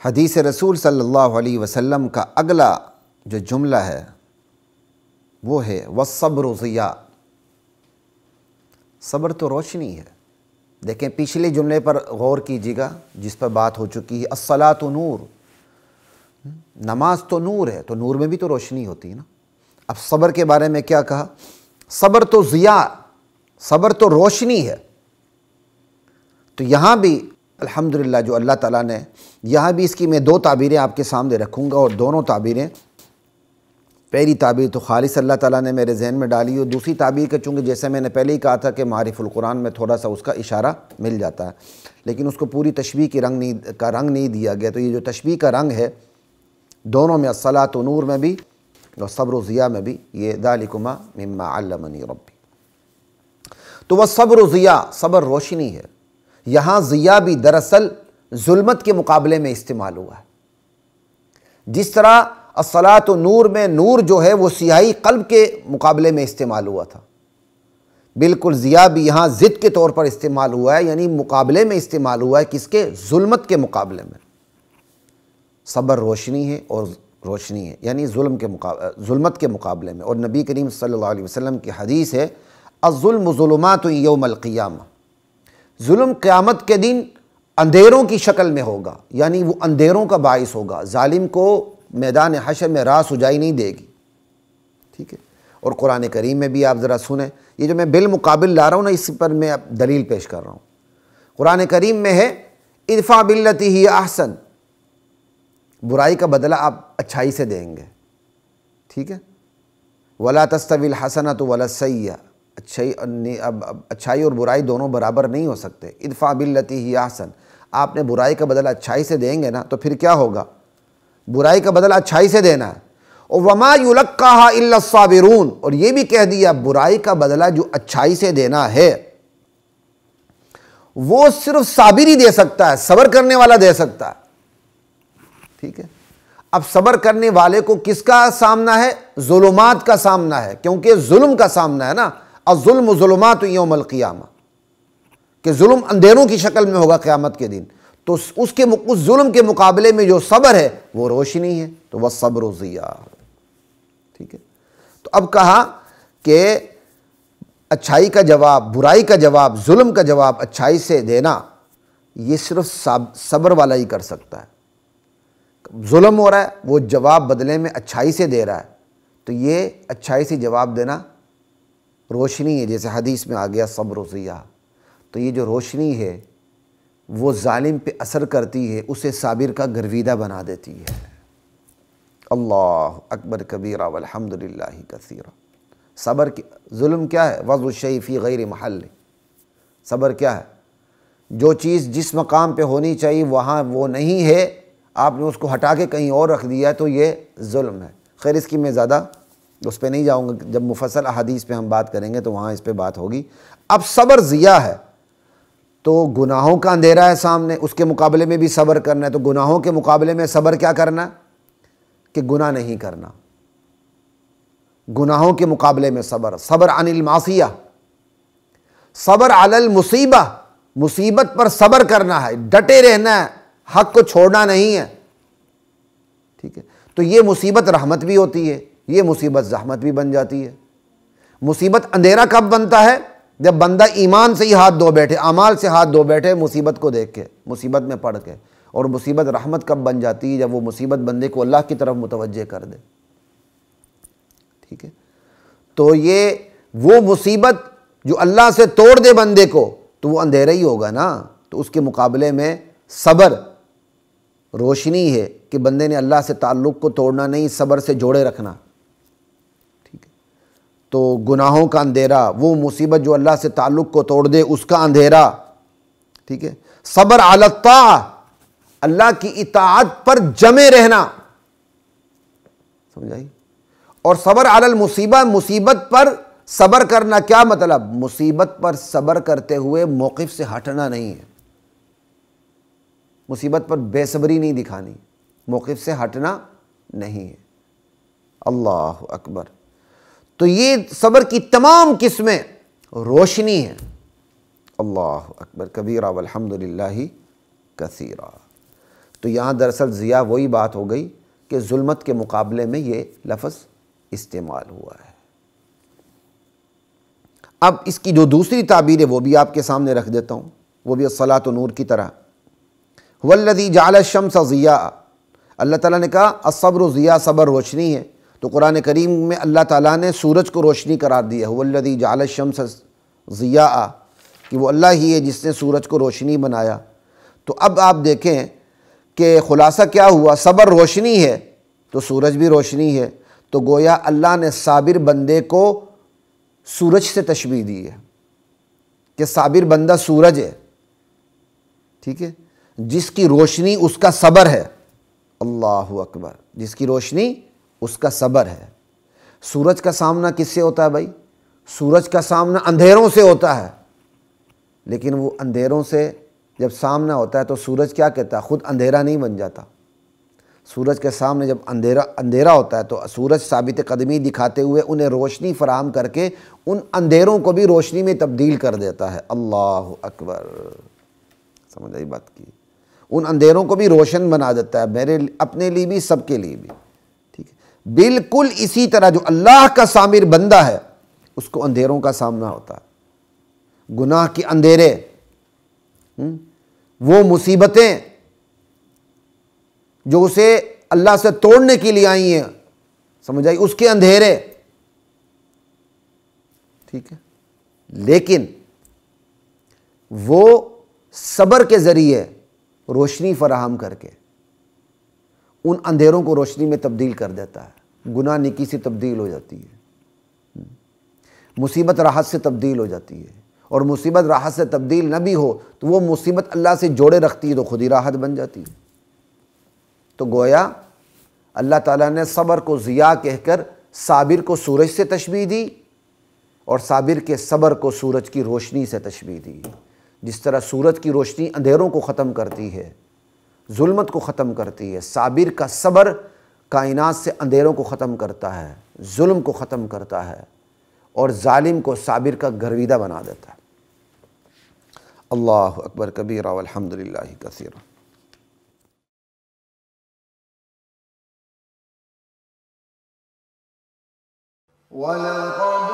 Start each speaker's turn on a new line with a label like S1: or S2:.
S1: حدیث رسول صلی اللہ علیہ وسلم کا اگلا جو جملہ ہے وہ ہے والصبر ضیاء، صبر تو روشنی ہے۔ دیکھیں پچھلے جملے پر غور کیجیے گا جس پر بات ہو چکی ہے، الصلاۃ نور، نماز تو نور ہے، تو نور میں بھی تو روشنی ہوتی ہے نا۔ اب صبر کے بارے میں کیا کہا؟ صبر تو ضیاء، صبر تو روشنی ہے۔ تو یہاں بھی الحمدللہ جو اللہ تعالیٰ نے یہاں بھی اس کی میں دو تعبیریں آپ کے سامنے رکھوں گا، اور دونوں تعبیریں، پہلی تعبیر تو خالص اللہ تعالیٰ نے میرے ذہن میں ڈالی، اور دوسری تعبیر کہ چونکہ جیسے میں نے پہلے ہی کہا تھا کہ معارف القرآن میں تھوڑا سا اس کا اشارہ مل جاتا ہے، لیکن اس کو پوری تشبیہ کی رنگ نہیں دیا گیا۔ تو یہ جو تشبیہ کا رنگ ہے دونوں میں، الصلاۃ و نور میں بھی اور صبر و ضیاء میں بھی، یہ ذالکما مما علمنی ربی۔ تو وہ صبر و ضیاء، صبر روشنی ہے۔ یہاں ضیاء بھی دراصل ظلمت کے مقابلے میں استعمال ہوا ہے۔ جس طرح الصلاۃ و نور میں نور جو ہے وہ سیاہی قلب کے مقابلے میں استعمال ہوا تھا، بالکل ضیاء بھی یہاں ضد کے طور پر استعمال ہوا ہے، یعنی مقابلے میں استعمال ہوا ہے، کس کے؟ ظلمت کے مقابلے میں۔ صبر روشنی ہے اور روشنی ہے یعنی ظلمت کے مقابلے میں۔ اور نبی کریم صلی اللہ علیہ وسلم کی حدیث ہے الظلم ظلمات یوم القیامہ، ظلم قیامت کے دن اندھیروں کی شکل میں ہوگا، یعنی وہ اندھیروں کا باعث ہوگا، ظالم کو میدان حشر میں راہ سجائی نہیں دے گی، ٹھیک ہے۔ اور قرآن کریم میں بھی آپ ذرا سنیں، یہ جو میں بالمقابل لا رہا ہوں نا، اس پر میں اب دلیل پیش کر رہا ہوں۔ قرآن کریم میں ہے ادفع باللتی ہی احسن، برائی کا بدلہ آپ اچھائی سے دیں گے، ٹھیک ہے۔ ولا تستوی الحسنۃ ولا السیئۃ، اچھائی اور برائی دونوں برابر نہیں ہو سکتے۔ ادفع باللتی ہی احسن، آپ نے برائی کا بدلہ اچھائی سے دیں گے نا تو پھر کیا ہوگا؟ برائی کا بدلہ اچھائی سے دینا ہے۔ اور وما یلقاها الا الصابرون، اور یہ بھی کہہ دیا برائی کا بدلہ جو اچھائی سے دینا ہے وہ صرف صابر ہی دے سکتا ہے، صبر کرنے والا دے سکتا ہے، ٹھیک ہے۔ اب صبر کرنے والے کو کس کا سامنا ہے؟ ظلمات کا سامنا ہے، کیونکہ ظلم کا سامنا ہے نا، الظلم ظلمات یوم القیامہ، کہ ظلم اندھیروں کی شکل میں ہوگا قیامت کے دن۔ تو اس ظلم کے مقابلے میں جو صبر ہے وہ روشنی ہے، تو وہ صبر و ضیاء، ٹھیک ہے۔ تو اب کہا کہ اچھائی کا جواب، برائی کا جواب، ظلم کا جواب اچھائی سے دینا، یہ صرف صبر والا ہی کر سکتا ہے۔ ظلم ہو رہا ہے، وہ جواب بدلے میں اچھائی سے دے رہا ہے، تو یہ اچھائی سے جواب دینا روشنی ہے، جیسے حدیث میں آ گیا صبر و ضیاء۔ تو یہ جو روشنی ہے وہ ظالم پہ اثر کرتی ہے، اسے صابر کا گرویدہ بنا دیتی ہے۔ اللہ اکبر کبیرہ والحمدللہ کثیرہ۔ صبر کی ظلم کیا ہے؟ وضع الشیء فی غیر محل، صبر کیا ہے؟ جو چیز جس مقام پہ ہونی چاہیے وہاں وہ نہیں ہے، آپ نے اس کو ہٹا کے کہیں اور رکھ دیا تو یہ ظلم ہے۔ خیر اس کی میں زیادہ اس پہ نہیں جاؤں گا، جب مفصل احادیث پہ ہم بات کریں گے تو وہاں اس پہ بات ہوگی۔ اب صبر ضیاء ہے، تو گناہوں کا اندھیرا ہے سامنے، اس کے مقابلے میں بھی صبر کرنا ہے، تو گناہوں کے مقابلے میں صبر کیا کرنا ہے؟ کہ گناہ نہیں کرنا۔ گناہوں کے مقابلے میں صبر، صبر عن المعصیہ، صبر علی المصیبہ، مصیبت پر صبر کرنا ہے، ڈٹے رہنا ہے، حق کو چھوڑنا نہیں ہے، ٹھیک ہے۔ تو یہ مصیبت رحمت بھی ہوتی ہے، یہ مصیبت زحمت بھی بن جاتی ہے۔ مصیبت اندھیرا کب بنتا ہے؟ جب بندہ ایمان سے ہی ہاتھ دھو بیٹھے، اعمال سے ہاتھ دھو بیٹھے مصیبت کو دیکھ کے، مصیبت میں پڑھ کے۔ اور مصیبت رحمت کب بن جاتی ہے؟ جب وہ مصیبت بندے کو اللہ کی طرف متوجہ کر دے، ٹھیک ہے۔ تو یہ وہ مصیبت جو اللہ سے توڑ دے بندے کو تو وہ اندھیرا ہی ہوگا نا، تو اس کے مقابلے میں صبر روشنی ہے کہ بندے نے اللہ سے تعلق کو توڑنا نہیں، صبر سے جوڑے رکھنا، ٹھیک ہے۔ تو گناہوں کا اندھیرا، وہ مصیبت جو اللہ سے تعلق کو توڑ دے اس کا اندھیرا، ٹھیک ہے۔ صبر علی الطاعہ، اللہ کی اطاعت پر جمے رہنا، سمجھائی۔ اور صبر علی المصیبہ، مصیبت پر صبر کرنا کیا مطلب؟ مصیبت پر صبر کرتے ہوئے موقف سے ہٹنا نہیں ہے، مصیبت پر بے صبری نہیں دکھانی، موقف سے ہٹنا نہیں ہے۔ اللہ اکبر۔ تو یہ صبر کی تمام قسمیں روشنی ہیں۔ اللہ اکبر کبیرہ والحمدللہ کثیرہ۔ تو یہاں دراصل ضیاء وہی بات ہو گئی کہ ظلمت کے مقابلے میں یہ لفظ استعمال ہوا ہے۔ اب اس کی جو دوسری تعبیر ہے وہ بھی آپ کے سامنے رکھ دیتا ہوں، وہ بھی الصلاۃ نور کی طرح۔ هو الذی جعل الشمس ضیاء، اللہ تعالیٰ نے کہا الصبر ضیاء، صبر روشنی ہے، تو قرآن کریم میں اللہ تعالیٰ نے سورج کو روشنی قرار دیا، هو الذی جعل الشمس ضیاء، کہ وہ اللہ ہی ہے جس نے سورج کو روشنی بنایا۔ تو اب آپ دیکھیں کہ خلاصہ کیا ہوا، صبر روشنی ہے تو سورج بھی روشنی ہے، تو گویا اللہ نے صابر بندے کو سورج سے تشبیہ دی ہے کہ صابر بندہ سورج ہے، ٹھیک ہے، جس کی روشنی اس کا صبر ہے۔ اللہ اکبر، جس کی روشنی اس کا صبر ہے۔ سورج کا سامنا کس سے ہوتا ہے بھائی؟ سورج کا سامنا اندھیروں سے ہوتا ہے، لیکن وہ اندھیروں سے جب سامنا ہوتا ہے تو سورج کیا کہتا ہے؟ خود اندھیرا نہیں بن جاتا۔ سورج کے سامنے جب اندھیرا ہوتا ہے تو سورج ثابت قدمی دکھاتے ہوئے انہیں روشنی فراہم کر کے ان اندھیروں کو بھی روشنی میں تبدیل کر دیتا ہے۔ اللہ اکبر، سمجھ آئی بات کی؟ ان اندھیروں کو بھی روشن بنا دیتا ہے، میرے اپنے لیے بھی، سب کے لیے بھی، ٹھیک ہے۔ بالکل اسی طرح جو اللہ کا صابر بندہ ہے اس کو اندھیروں کا سامنا ہوتا ہے، گناہ کے اندھیرے، وہ مصیبتیں جو اسے اللہ سے توڑنے کے لیے آئی ہیں، سمجھ آئی، اس کے اندھیرے، ٹھیک ہے، لیکن وہ صبر کے ذریعے روشنی فراہم کر کے ان اندھیروں کو روشنی میں تبدیل کر دیتا ہے، گناہ نیکی سے تبدیل ہو جاتی ہے، مصیبت راحت سے تبدیل ہو جاتی ہے، اور مصیبت راحت سے تبدیل نہ بھی ہو تو وہ مصیبت اللہ سے جوڑے رکھتی ہے تو خود ہی راحت بن جاتی ہے۔ تو گویا اللہ تعالیٰ نے صبر کو ضیاء کہہ کر صابر کو سورج سے تشبیہ دی، اور صابر کے صبر کو سورج کی روشنی سے تشبیہ دی۔ جس طرح سورج کی روشنی اندھیروں کو ختم کرتی ہے، ظلمت کو ختم کرتی ہے، صابر کا صبر کائنات سے اندھیروں کو ختم کرتا ہے، ظلم کو ختم کرتا ہے، اور ظالم کو صابر کا گرویدہ بنا دیتا ہے۔ اللہ اکبر کبیرہ والحمد للہ کثیرہ۔
S2: وَلَقَدْ